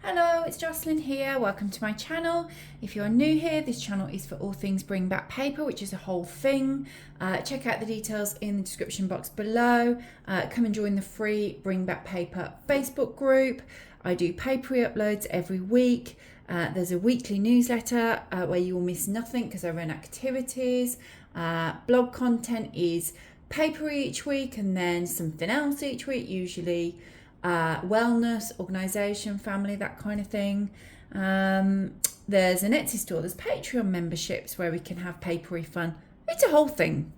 Hello, it's Jocelyn here. Welcome to my channel. If you are new here, this channel is for all things bring back paper, which is a whole thing. Check out the details in the description box below. Come and join the free Bring Back Paper Facebook group. I do papery uploads every week. There's a weekly newsletter where you will miss nothing because I run activities. Blog content is papery each week and then something else each week, usually wellness, organisation, family, that kind of thing. There's an Etsy store, there's Patreon memberships where we can have papery fun. It's a whole thing.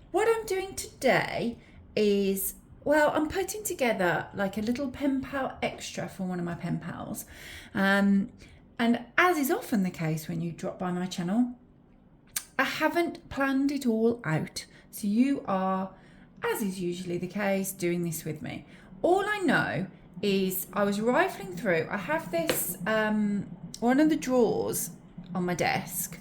What I'm doing today is, well, I'm putting together like a little pen pal extra for one of my pen pals. And as is often the case when you drop by my channel, I haven't planned it all out. So you are, as is usually the case, doing this with me. All I know is I was rifling through. I have this, one of the drawers on my desk.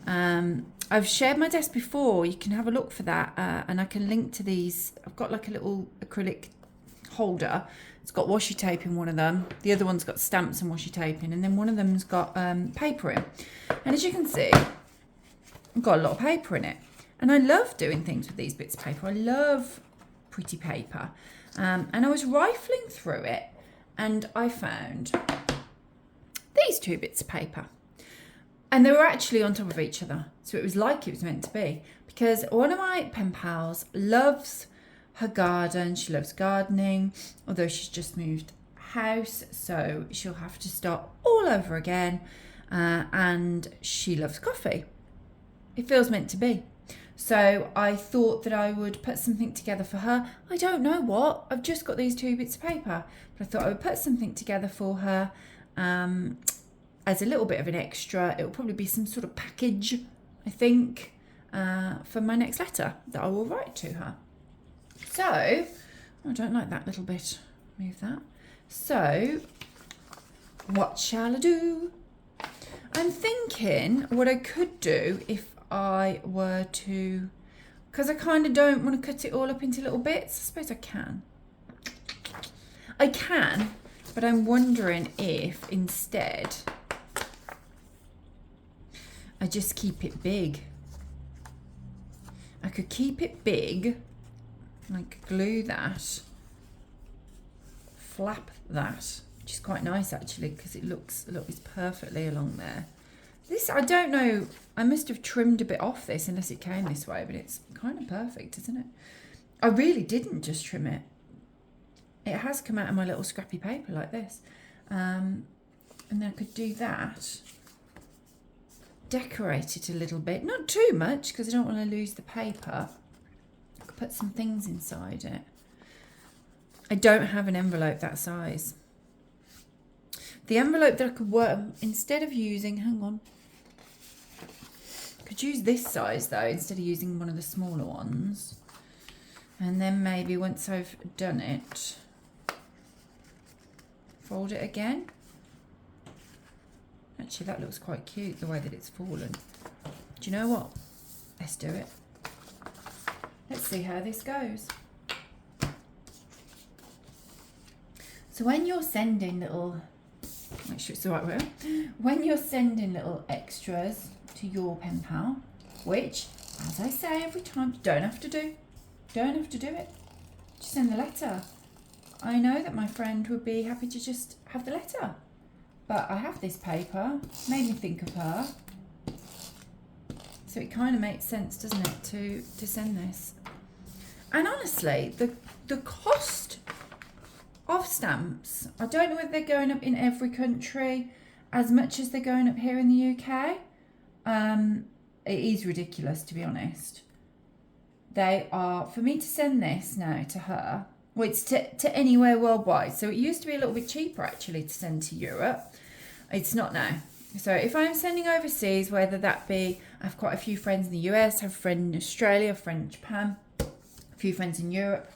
I've shared my desk before. You can have a look for that. And I can link to these. I've got like a little acrylic holder. It's got washi tape in one of them. The other one's got stamps and washi tape in. And then one of them's got paper in. And as you can see, I've got a lot of paper in it. And I love doing things with these bits of paper. I love pretty paper. And I was rifling through it and I found these two bits of paper. And they were actually on top of each other. So it was like it was meant to be. Because one of my pen pals loves her garden. She loves gardening, although she's just moved house. So she'll have to start all over again. And she loves coffee. It feels meant to be. So I thought that I would put something together for her. I don't know what. I've just got these two bits of paper. But I thought I would put something together for her as a little bit of an extra. It will probably be some sort of package, I think, for my next letter that I will write to her. So, I don't like that little bit. Move that. So, what shall I do? I'm thinking what I could do if I were to, because I kind of don't want to cut it all up into little bits. I suppose I can. I can, but I'm wondering if instead I just keep it big. I could keep it big, like glue that, flap that, which is quite nice actually because it looks perfectly along there. This, I don't know, I must have trimmed a bit off this unless it came this way, but it's kind of perfect, isn't it? I really didn't just trim it. It has come out of my little scrappy paper like this. And then I could do that. Decorate it a little bit. Not too much because I don't want to lose the paper. I could put some things inside it. I don't have an envelope that size. The envelope that I could work, instead of using, hang on. Could use this size though, instead of using one of the smaller ones. And then maybe once I've done it, fold it again. Actually, that looks quite cute, the way that it's fallen. Do you know what? Let's do it. Let's see how this goes. So when you're sending little, make sure it's the right way. When you're sending little extras to your pen pal, which, as I say every time, you don't have to do. Don't have to do it. Just send the letter. I know that my friend would be happy to just have the letter. But I have this paper, made me think of her. So it kind of makes sense, doesn't it, to send this. And honestly, the cost of stamps, I don't know whether they're going up in every country as much as they're going up here in the UK. It is ridiculous, to be honest. They are, for me to send this now to her, well, it's to anywhere worldwide. So it used to be a little bit cheaper actually to send to Europe. It's not now. So if I'm sending overseas, whether that be, I have quite a few friends in the US, I have a friend in Australia, a friend in Japan, a few friends in Europe,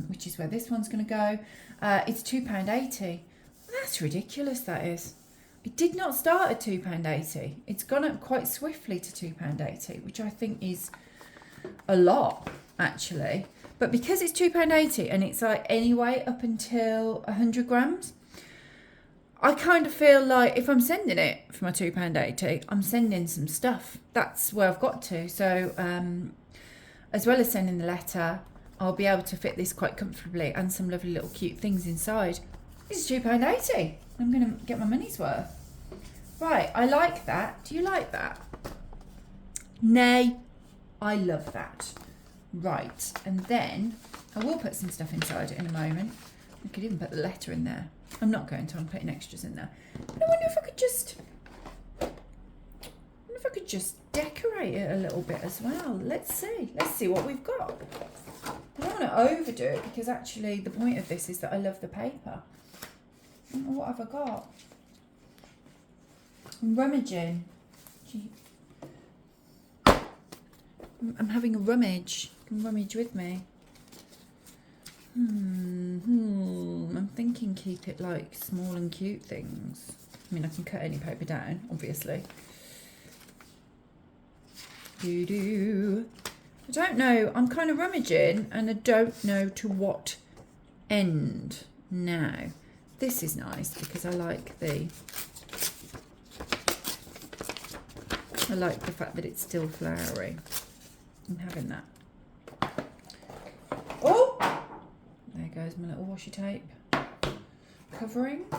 which is where this one's going to go. It's £2.80. That's ridiculous, that is. It did not start at £2.80. It's gone up quite swiftly to £2.80, which I think is a lot, actually. But because it's £2.80 and it's like anyway up until 100 grams, I kind of feel like if I'm sending it for my £2.80, I'm sending some stuff. That's where I've got to. So as well as sending the letter, I'll be able to fit this quite comfortably and some lovely little cute things inside. This is £2.80. I'm going to get my money's worth. Right, I like that. Do you like that? Nay, I love that. Right, and then I will put some stuff inside it in a moment. I could even put the letter in there. I'm not going to, I'm putting extras in there. But I wonder if I could just decorate it a little bit as well. Let's see what we've got. I don't want to overdo it because actually the point of this is that I love the paper. What have I got? I'm rummaging. I'm having a rummage. You can rummage with me. I'm thinking keep it like small and cute things. I mean, I can cut any paper down, obviously. I don't know. I'm kind of rummaging and I don't know to what end now. This is nice because I like the fact that it's still flowery. I'm having that. Oh! There goes my little washi tape covering. I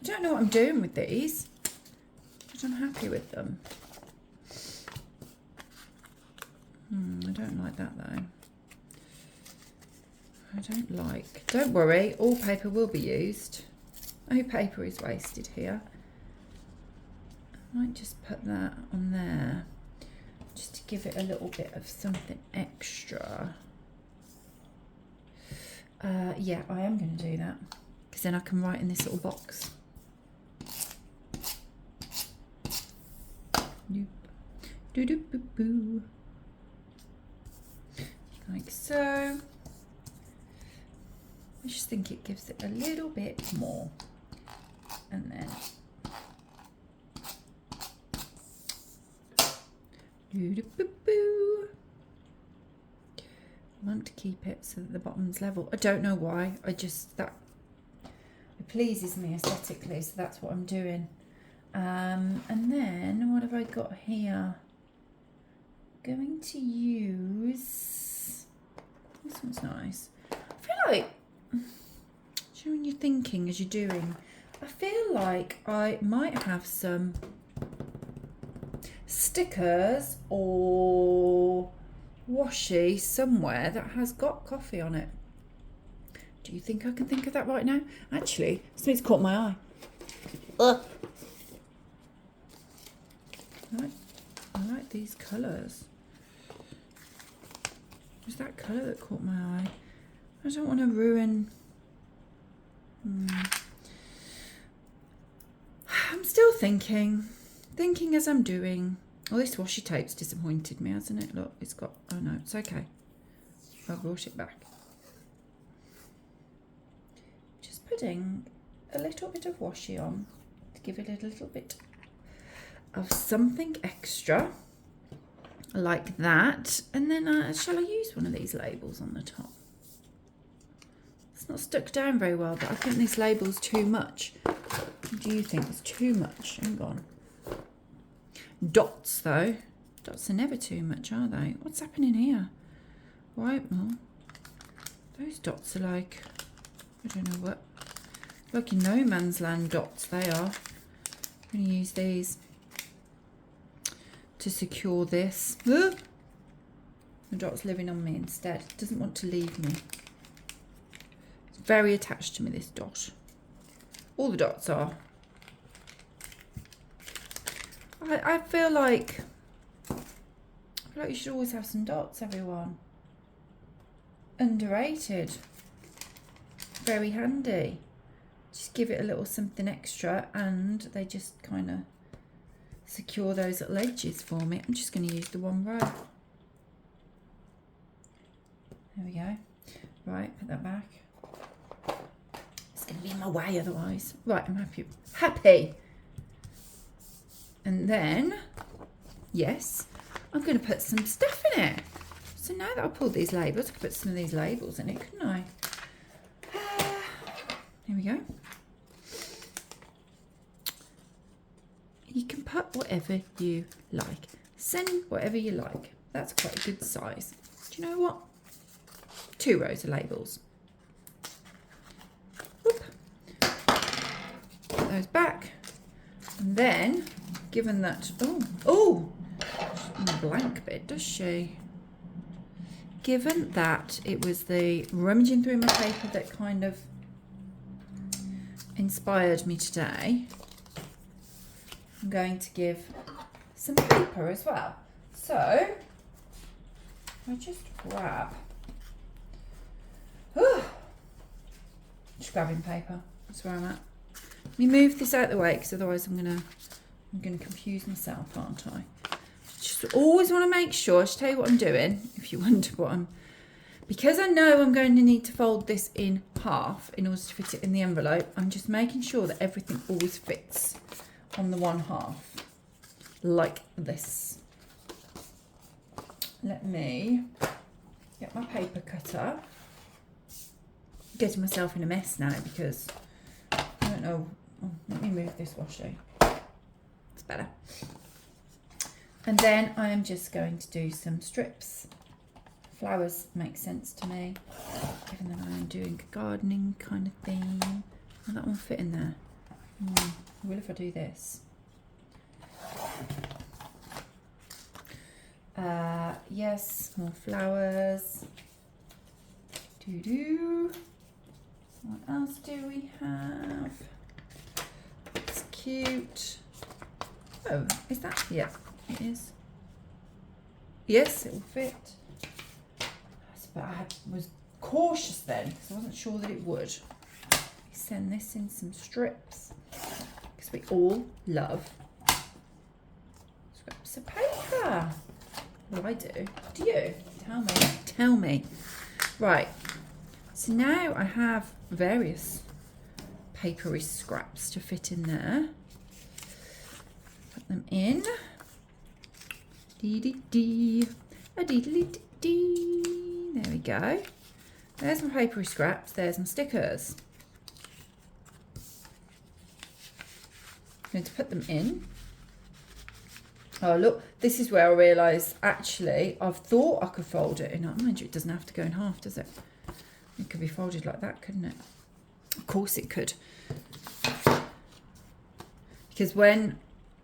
don't know what I'm doing with these, but I'm happy with them. I don't like that though. Don't worry, all paper will be used. No paper is wasted here. I might just put that on there, just to give it a little bit of something extra. Yeah, I am going to do that, because then I can write in this little box. Doo-doo-boo-boo. Like so. I just think it gives it a little bit more. And then doo-doo-boo-boo. I want to keep it so that the bottom's level. I don't know why. It pleases me aesthetically, so that's what I'm doing. And then what have I got here? Going to use this one's nice. I feel like, you know, when you're thinking as you're doing, I feel like I might have some stickers or washi somewhere that has got coffee on it. Do you think I can think of that right now? Actually, something's caught my eye. Ugh. I like these colours. It was that colour that caught my eye. I don't want to ruin. I'm still thinking as I'm doing. Oh, this washi tape's disappointed me, hasn't it? Look, it's got. Oh no, it's okay. I brought it back. Just putting a little bit of washi on to give it a little bit of something extra. Like that, and then shall I use one of these labels on the top? It's not stuck down very well, but I think this label's too much. What do you think? It's too much. Hang on. Dots though. Dots are never too much, are they? What's happening here? Right, well, those dots are like, I don't know what, like in no man's land dots they are. I'm going to use these to secure this. The dot's living on me instead. It doesn't want to leave me. It's very attached to me, this dot. All the dots are. I feel like you should always have some dots, everyone. Underrated. Very handy. Just give it a little something extra, and they just kind of secure those little edges for me. I'm just going to use the one row. There we go. Right, put that back. It's going to be in my way otherwise. Right, I'm happy. And then, yes, I'm going to put some stuff in it. So now that I've pulled these labels, I could put some of these labels in it, couldn't I? Here we go. cut whatever you like. Send whatever you like. That's quite a good size. Do you know what? 2 rows of labels. Whoop. Put those back. And then, given that, oh, blank bit, does she? Given that it was the rummaging through my paper that kind of inspired me today, I'm going to give some paper as well. So, I just grab, just grabbing paper. That's where I'm at. Let me move this out of the way because otherwise I'm gonna confuse myself, aren't I? Just always want to make sure. I should tell you what I'm doing if you wonder what I'm. Because I know I'm going to need to fold this in half in order to fit it in the envelope. I'm just making sure that everything always fits on the one half, like this. Let me get my paper cutter. Getting myself in a mess now because I don't know. Oh, let me move this washi. It's better. And then I am just going to do some strips. Flowers make sense to me, given that I am doing a gardening kind of thing. Will that one fit in there? I will if I do this. Yes, more flowers. What else do we have? It's cute. Oh, is that? Yeah, it is. Yes, it will fit. But I was cautious then because I wasn't sure that it would. Send this in some strips because we all love scraps of paper. Well, I do. Do you? Tell me. Tell me. Right. So now I have various papery scraps to fit in there. Put them in. Dee dee dee. A dee dee dee dee. There we go. There's my papery scraps. There's my stickers. I'm going to put them in. Oh, look. This is where I realised, actually, I've thought I could fold it in. Mind you, it doesn't have to go in half, does it? It could be folded like that, couldn't it? Of course it could. Because when,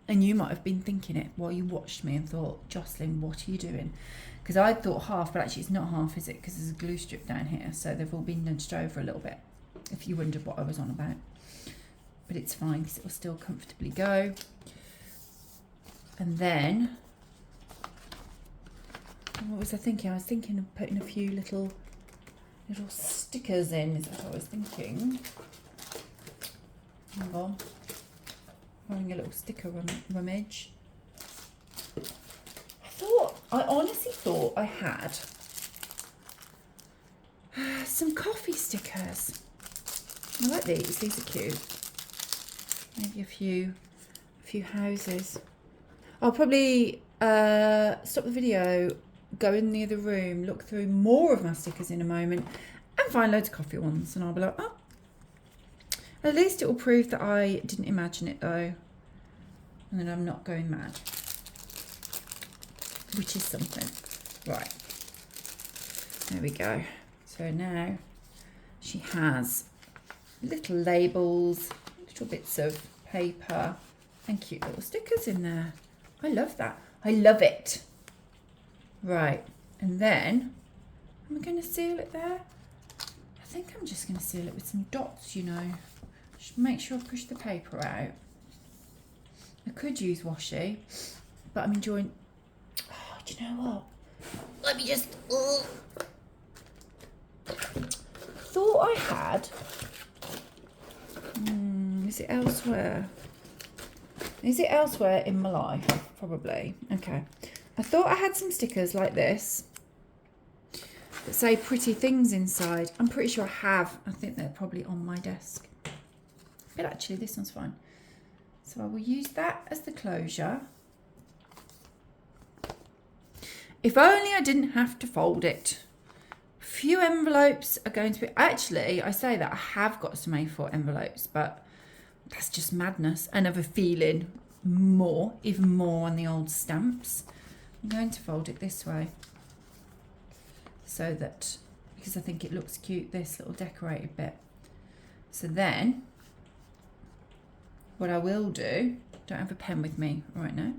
and you might have been thinking it while you watched me and thought, Jocelyn, what are you doing? Because I thought half, but actually it's not half, is it? Because there's a glue strip down here, so they've all been nudged over a little bit, if you wondered what I was on about. But it's fine, because it will still comfortably go. And then, what was I thinking? I was thinking of putting a few little stickers in, is what I was thinking. Hang on. Having a little sticker rummage. I honestly thought I had some coffee stickers. I like these. These are cute. Maybe a few houses. I'll probably stop the video, go in the other room, look through more of my stickers in a moment, and find loads of coffee ones. And I'll be like, oh. At least it will prove that I didn't imagine it though, and that I'm not going mad. Which is something. Right. There we go. So now she has little labels, little bits of paper, and cute little stickers in there. I love that. I love it. Right. And then, am I going to seal it there? I think I'm just going to seal it with some dots, you know. Just make sure I push the paper out. I could use washi, but I'm enjoying... Do you know what? Let me just... Thought I had... is it elsewhere? Is it elsewhere in my life? Probably. Okay. I thought I had some stickers like this that say pretty things inside. I'm pretty sure I have. I think they're probably on my desk. But actually, this one's fine. So I will use that as the closure. If only I didn't have to fold it. A few envelopes are going to be... Actually, I say that I have got some A4 envelopes, but that's just madness. I have a feeling more, even more on the old stamps. I'm going to fold it this way so that, because I think it looks cute, this little decorated bit. So then what I will do, don't have a pen with me right now.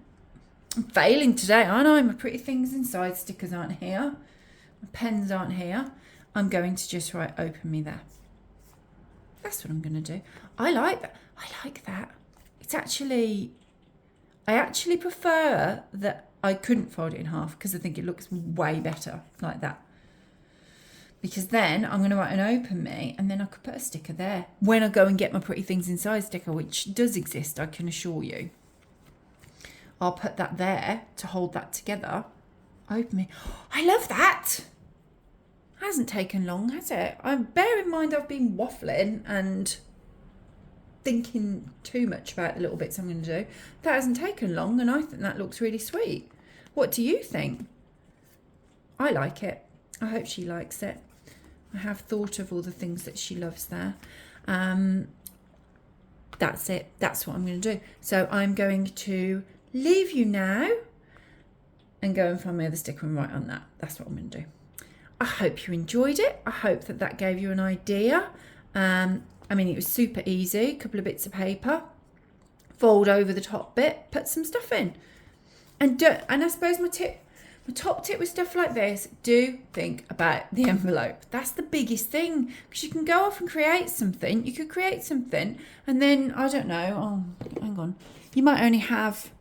I'm failing today, aren't I? My pretty things inside stickers aren't here. My pens aren't here. I'm going to just write open me there. That's what I'm going to do. I like that. I like that. It's actually, I actually prefer that I couldn't fold it in half because I think it looks way better like that. Because then I'm going to write an open me and then I could put a sticker there. When I go and get my pretty things inside sticker, which does exist, I can assure you. I'll put that there to hold that together. Open me. I love that. Hasn't taken long, has it? Bear in mind I've been waffling and thinking too much about the little bits I'm going to do. That hasn't taken long and I think that looks really sweet. What do you think? I like it. I hope she likes it. I have thought of all the things that she loves there. That's it. That's what I'm going to do. So I'm going to leave you now and go and find my other sticker and write on that. That's what I'm going to do. I hope you enjoyed it. I hope that that gave you an idea. I mean, it was super easy. A couple of bits of paper, fold over the top bit, put some stuff in. And I suppose my top tip with stuff like this, do think about the envelope. That's the biggest thing, because you can go off and create something. You could create something and then, I don't know, oh, hang on. You might only have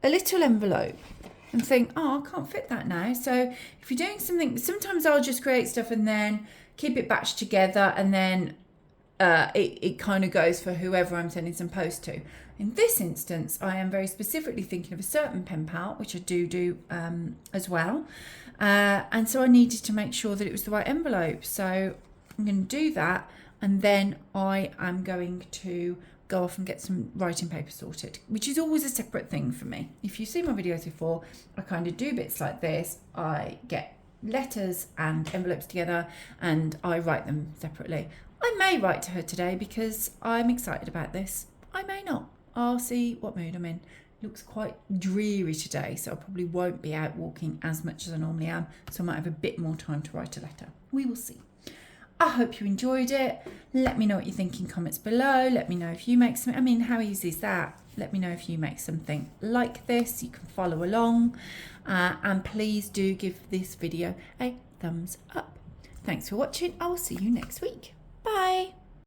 a little envelope and think, oh, I can't fit that now. So if you're doing something, sometimes I'll just create stuff and then keep it batched together and then it kind of goes for whoever I'm sending some post to. In this instance, I am very specifically thinking of a certain pen pal, which I do as well. And so I needed to make sure that it was the right envelope. So I'm going to do that. And then I am going to go off and get some writing paper sorted, which is always a separate thing for me. If you've seen my videos before, I kind of do bits like this. I get letters and envelopes together and I write them separately. I may write to her today because I'm excited about this. I may not. I'll see what mood I'm in. It looks quite dreary today, so I probably won't be out walking as much as I normally am, so I might have a bit more time to write a letter. We will see. I hope you enjoyed it. Let me know what you think in comments below. Let me know if you make something. I mean, how easy is that? Let me know if you make something like this. You can follow along. And please do give this video a thumbs up. Thanks for watching. I will see you next week. Bye.